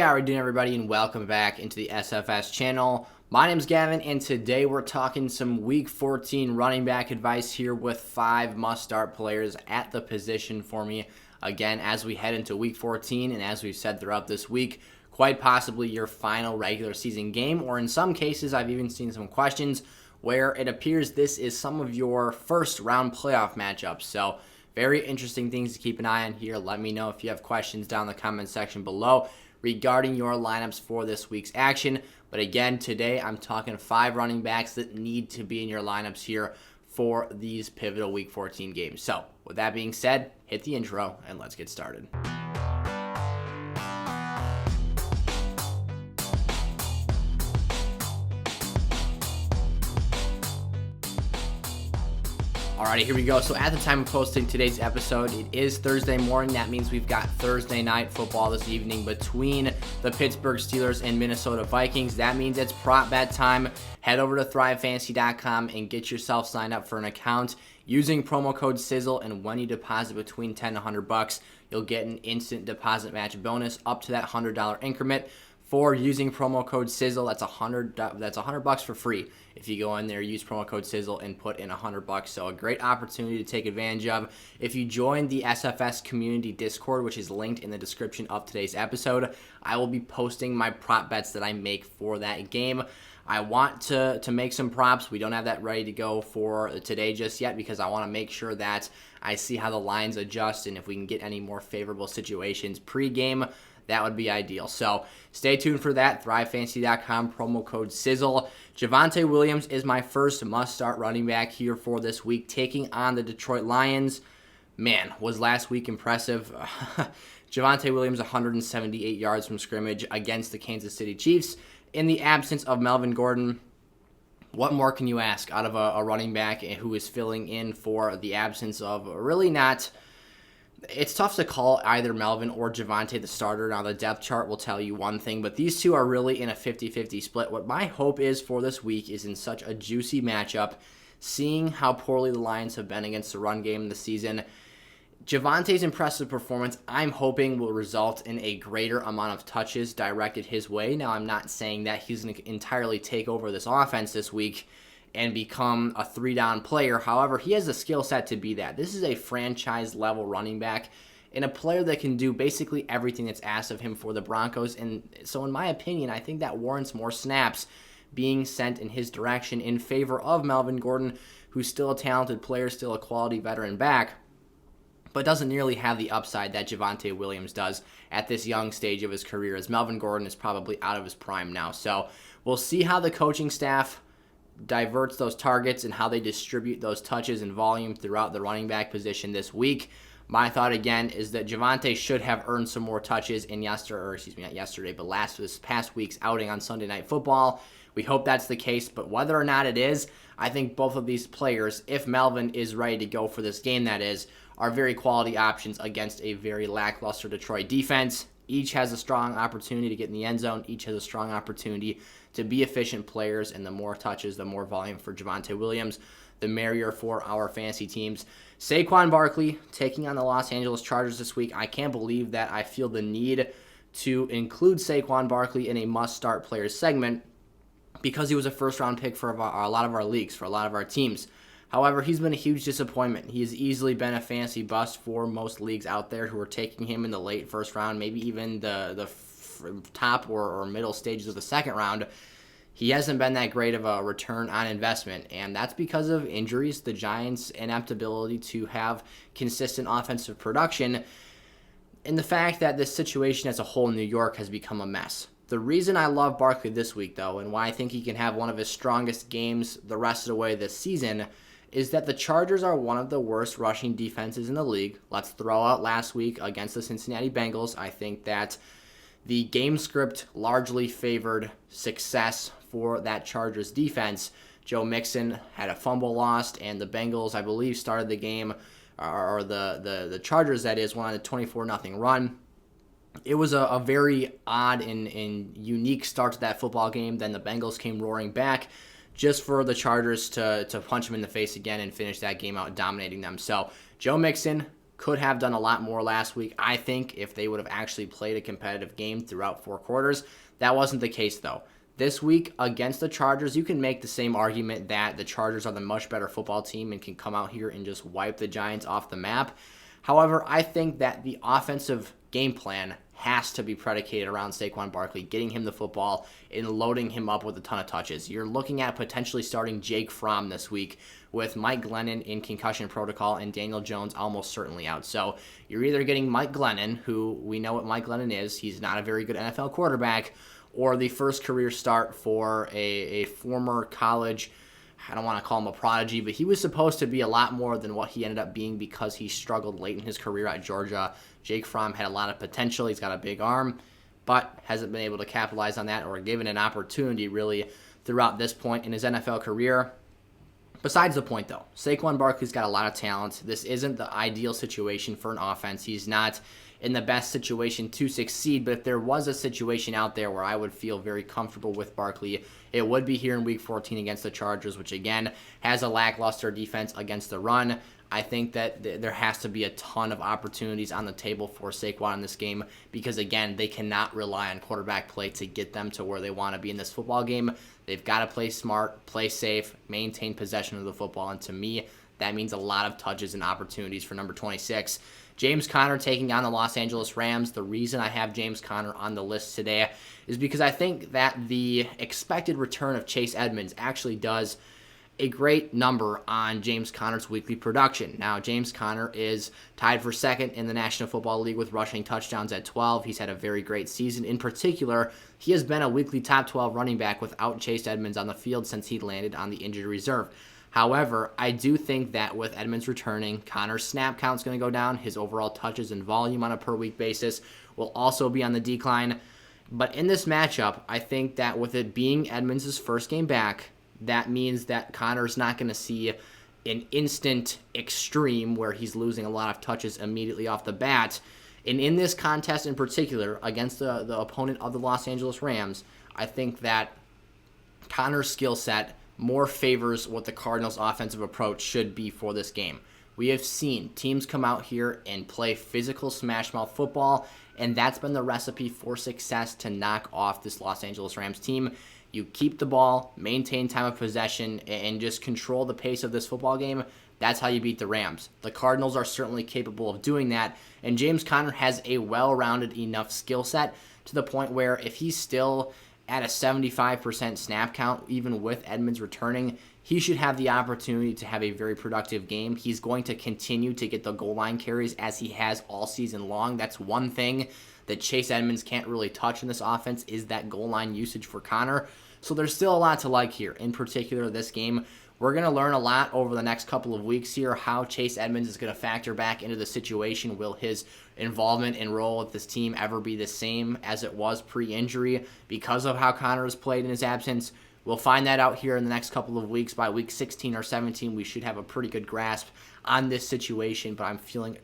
Hey, how are you doing, everybody, and welcome back into the SFS channel. My name's Gavin, and today we're talking some Week 14 running back advice here with 5 must-start players at the position for me. Again, as we head into Week 14, and as we've said throughout this week, quite possibly your final regular season game, or in some cases, I've even seen some questions where it appears this is some of your first-round playoff matchups. So, very interesting things to keep an eye on here. Let me know if you have questions down in the comment section below regarding your lineups for this week's action. But again, today I'm talking 5 running backs that need to be in your lineups here for these pivotal Week 14 games. So, with that being said, hit the intro and let's get started. Alrighty, here we go. So at the time of posting today's episode, it is Thursday morning. That means we've got Thursday night football this evening between the Pittsburgh Steelers and Minnesota Vikings. That means it's prop bet time. Head over to thrivefantasy.com and get yourself signed up for an account using promo code Sizzle. And when you deposit between $10 to $100, you'll get an instant deposit match bonus up to that $100 increment. For using promo code Sizzle, that's $100 for free if you go in there, use promo code Sizzle, and put in $100. So a great opportunity to take advantage of. If you join the SFS community Discord, which is linked in the description of today's episode, I will be posting my prop bets that I make for that game. I want to make some props. We don't have that ready to go for today just yet because I want to make sure that I see how the lines adjust and if we can get any more favorable situations pre-game. That would be ideal. So stay tuned for that. ThriveFantasy.com, promo code Sizzle. Javonte Williams is my first must-start running back here for this week, taking on the Detroit Lions. Man, was last week impressive. Javonte Williams, 178 yards from scrimmage against the Kansas City Chiefs. In the absence of Melvin Gordon, what more can you ask out of a running back who is filling in for the absence of really not... It's tough to call either Melvin or Javonte the starter. Now, the depth chart will tell you one thing, but these two are really in a 50-50 split. What my hope is for this week is in such a juicy matchup, seeing how poorly the Lions have been against the run game this season. Javonte's impressive performance, I'm hoping, will result in a greater amount of touches directed his way. Now, I'm not saying that he's going to entirely take over this offense this week and become a 3-down player. However, he has the skill set to be that. This is a franchise-level running back and a player that can do basically everything that's asked of him for the Broncos. And so in my opinion, I think that warrants more snaps being sent in his direction in favor of Melvin Gordon, who's still a talented player, still a quality veteran back, but doesn't nearly have the upside that Javonte Williams does at this young stage of his career, as Melvin Gordon is probably out of his prime now. So we'll see how the coaching staff diverts those targets and how they distribute those touches and volume throughout the running back position this week. My thought again is that Javonte should have earned some more touches in this past week's outing on Sunday Night Football. We hope that's the case, but whether or not it is, I think both of these players, if Melvin is ready to go for this game, that is, are very quality options against a very lackluster Detroit defense. Each has a strong opportunity to get in the end zone. Each has a strong opportunity to be efficient players, and the more touches, the more volume for Javonte Williams, the merrier for our fantasy teams. Saquon Barkley taking on the Los Angeles Chargers this week. I can't believe that I feel the need to include Saquon Barkley in a must-start players segment because he was a first-round pick for a lot of our leagues, for a lot of our teams. However, he's been a huge disappointment. He has easily been a fantasy bust for most leagues out there who are taking him in the late first round, maybe even the top or middle stages of the second round. He hasn't been that great of a return on investment, and that's because of injuries, the Giants' inability to have consistent offensive production, and the fact that this situation as a whole in New York has become a mess. The reason I love Barkley this week, though, and why I think he can have one of his strongest games the rest of the way this season, is that the Chargers are one of the worst rushing defenses in the league. Let's throw out last week against the Cincinnati Bengals. I think that the game script largely favored success for that Chargers defense. Joe Mixon had a fumble lost, and the Bengals, I believe, started the game, or the Chargers, that is, won on a 24-0 run. It was a very odd and unique start to that football game. Then the Bengals came roaring back just for the Chargers to punch them in the face again and finish that game out, dominating them. So Joe Mixon, could have done a lot more last week, I think, if they would have actually played a competitive game throughout 4 quarters. That wasn't the case, though. This week against the Chargers, you can make the same argument that the Chargers are the much better football team and can come out here and just wipe the Giants off the map. However, I think that the offensive game plan has to be predicated around Saquon Barkley, getting him the football and loading him up with a ton of touches. You're looking at potentially starting Jake Fromm this week with Mike Glennon in concussion protocol and Daniel Jones almost certainly out. So you're either getting Mike Glennon, who we know what Mike Glennon is. He's not a very good NFL quarterback, or the first career start for a former college, I don't want to call him a prodigy, but he was supposed to be a lot more than what he ended up being because he struggled late in his career at Georgia. Jake Fromm had a lot of potential. He's got a big arm, but hasn't been able to capitalize on that or given an opportunity really throughout this point in his NFL career. Besides the point, though, Saquon Barkley's got a lot of talent. This isn't the ideal situation for an offense. He's not in the best situation to succeed, but if there was a situation out there where I would feel very comfortable with Barkley, it would be here in Week 14 against the Chargers, which again has a lackluster defense against the run. I think that there has to be a ton of opportunities on the table for Saquon in this game because, again, they cannot rely on quarterback play to get them to where they want to be in this football game. They've got to play smart, play safe, maintain possession of the football, and to me, that means a lot of touches and opportunities for number 26. James Conner taking on the Los Angeles Rams. The reason I have James Conner on the list today is because I think that the expected return of Chase Edmonds actually does a great number on James Conner's weekly production. Now, James Conner is tied for second in the National Football League with rushing touchdowns at 12. He's had a very great season. In particular, he has been a weekly top 12 running back without Chase Edmonds on the field since he landed on the injured reserve. However, I do think that with Edmonds returning, Conner's snap count's going to go down. His overall touches and volume on a per-week basis will also be on the decline. But in this matchup, I think that with it being Edmonds' first game back, that means that Conner's not going to see an instant extreme where he's losing a lot of touches immediately off the bat. And in this contest in particular, against the opponent of the Los Angeles Rams, I think that Conner's skill set more favors what the Cardinals' offensive approach should be for this game. We have seen teams come out here and play physical smash-mouth football, and that's been the recipe for success to knock off this Los Angeles Rams team. You keep the ball, maintain time of possession, and just control the pace of this football game. That's how you beat the Rams. The Cardinals are certainly capable of doing that, and James Conner has a well-rounded enough skill set to the point where if he's still at a 75% snap count, even with Edmonds returning, he should have the opportunity to have a very productive game. He's going to continue to get the goal line carries as he has all season long. That's one thing that Chase Edmonds can't really touch in this offense is that goal line usage for Conner. So there's still a lot to like here. In particular, this game, we're going to learn a lot over the next couple of weeks here how Chase Edmonds is going to factor back into the situation. Will his involvement and role with this team ever be the same as it was pre-injury because of how Conner has played in his absence? We'll find that out here in the next couple of weeks. By week 16 or 17, we should have a pretty good grasp on this situation, but I'm feeling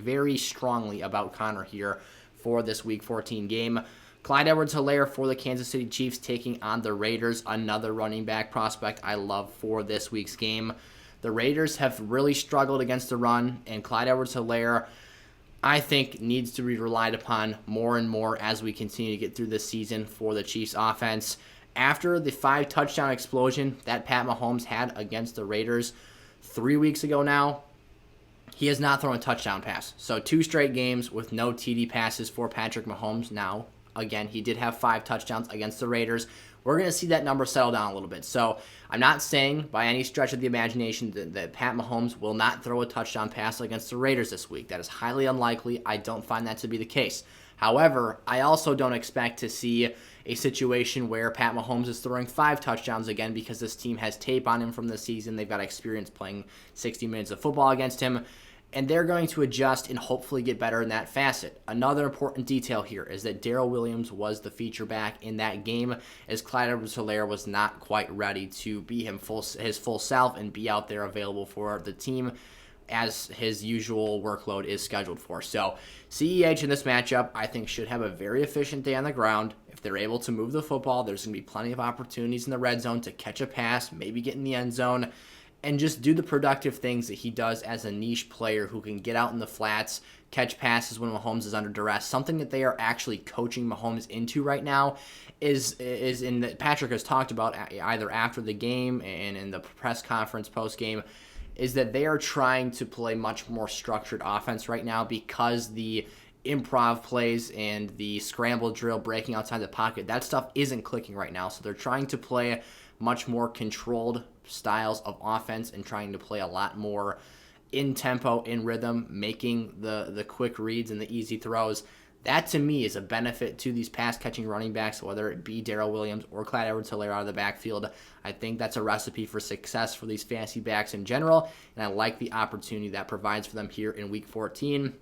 very strongly about Conner here for this Week 14 game. Clyde Edwards-Helaire for the Kansas City Chiefs taking on the Raiders, another running back prospect I love for this week's game. The Raiders have really struggled against the run, and Clyde Edwards-Helaire, I think, needs to be relied upon more and more as we continue to get through this season for the Chiefs offense. After the 5-touchdown explosion that Pat Mahomes had against the Raiders 3 weeks ago now, he has not thrown a touchdown pass. So 2 straight games with no TD passes for Patrick Mahomes now. Again, he did have 5 touchdowns against the Raiders. We're going to see that number settle down a little bit. So I'm not saying by any stretch of the imagination that Pat Mahomes will not throw a touchdown pass against the Raiders this week. That is highly unlikely. I don't find that to be the case. However, I also don't expect to see a situation where Pat Mahomes is throwing 5 touchdowns again because this team has tape on him from this season. They've got experience playing 60 minutes of football against him, and they're going to adjust and hopefully get better in that facet. Another important detail here is that Darrell Williams was the feature back in that game as Clyde Edwards-Helaire was not quite ready to be his full self and be out there available for the team as his usual workload is scheduled for. So CEH in this matchup, I think, should have a very efficient day on the ground. If they're able to move the football, there's going to be plenty of opportunities in the red zone to catch a pass, maybe get in the end zone. and just do the productive things that he does as a niche player who can get out in the flats, catch passes when Mahomes is under duress. Something that they are actually coaching Mahomes into right now is in that Patrick has talked about either after the game and in the press conference post game, is that they are trying to play much more structured offense right now because the improv plays and the scramble drill breaking outside the pocket, that stuff isn't clicking right now. So they're trying to play much more controlled styles of offense and trying to play a lot more in tempo, in rhythm, making the quick reads and the easy throws. That to me is a benefit to these pass catching running backs, whether it be Darrell Williams or Clyde Edwards-Helaire out of the backfield. I think that's a recipe for success for these fantasy backs in general, and I like the opportunity that provides for them here in Week 14.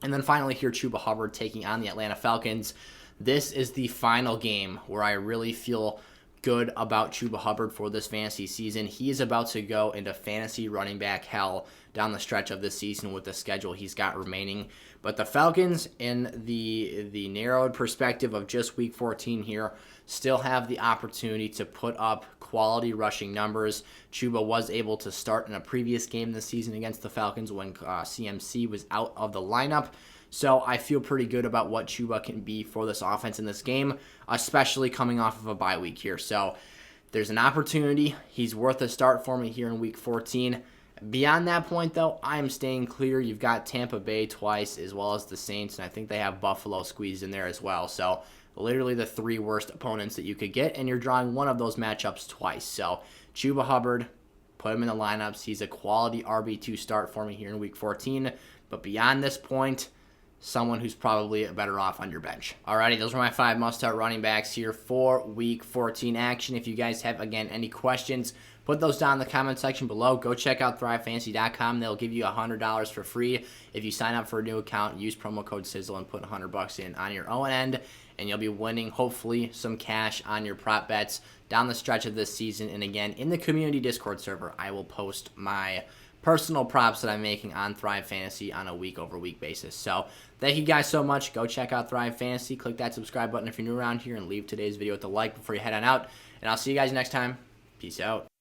And then finally here, Chuba Hubbard taking on the Atlanta Falcons. This is the final game where I really feel good about Chuba Hubbard for this fantasy season. He is about to go into fantasy running back hell down the stretch of this season with the schedule he's got remaining. But the Falcons, in the narrowed perspective of just Week 14 here, still have the opportunity to put up quality rushing numbers. Chuba was able to start in a previous game this season against the Falcons when CMC was out of the lineup. So I feel pretty good about what Chuba can be for this offense in this game, especially coming off of a bye week here. So there's an opportunity. He's worth a start for me here in Week 14. Beyond that point, though, I am staying clear. You've got Tampa Bay twice as well as the Saints, and I think they have Buffalo squeezed in there as well. So literally the three worst opponents that you could get, and you're drawing one of those matchups twice. So Chuba Hubbard, put him in the lineups. He's a quality RB2 start for me here in Week 14. But beyond this point, someone who's probably better off on your bench. Alrighty, those are my 5 must-start running backs here for Week 14 action. If you guys have, again, any questions, put those down in the comment section below. Go check out ThriveFantasy.com. They'll give you $100 for free if you sign up for a new account, use promo code Sizzle, and put $100 in on your own end, and you'll be winning, hopefully, some cash on your prop bets down the stretch of this season. And again, in the community Discord server, I will post my personal props that I'm making on Thrive Fantasy on a week-over-week basis. So thank you guys so much. Go check out Thrive Fantasy. Click that subscribe button if you're new around here, and leave today's video with a like before you head on out. And I'll see you guys next time. Peace out.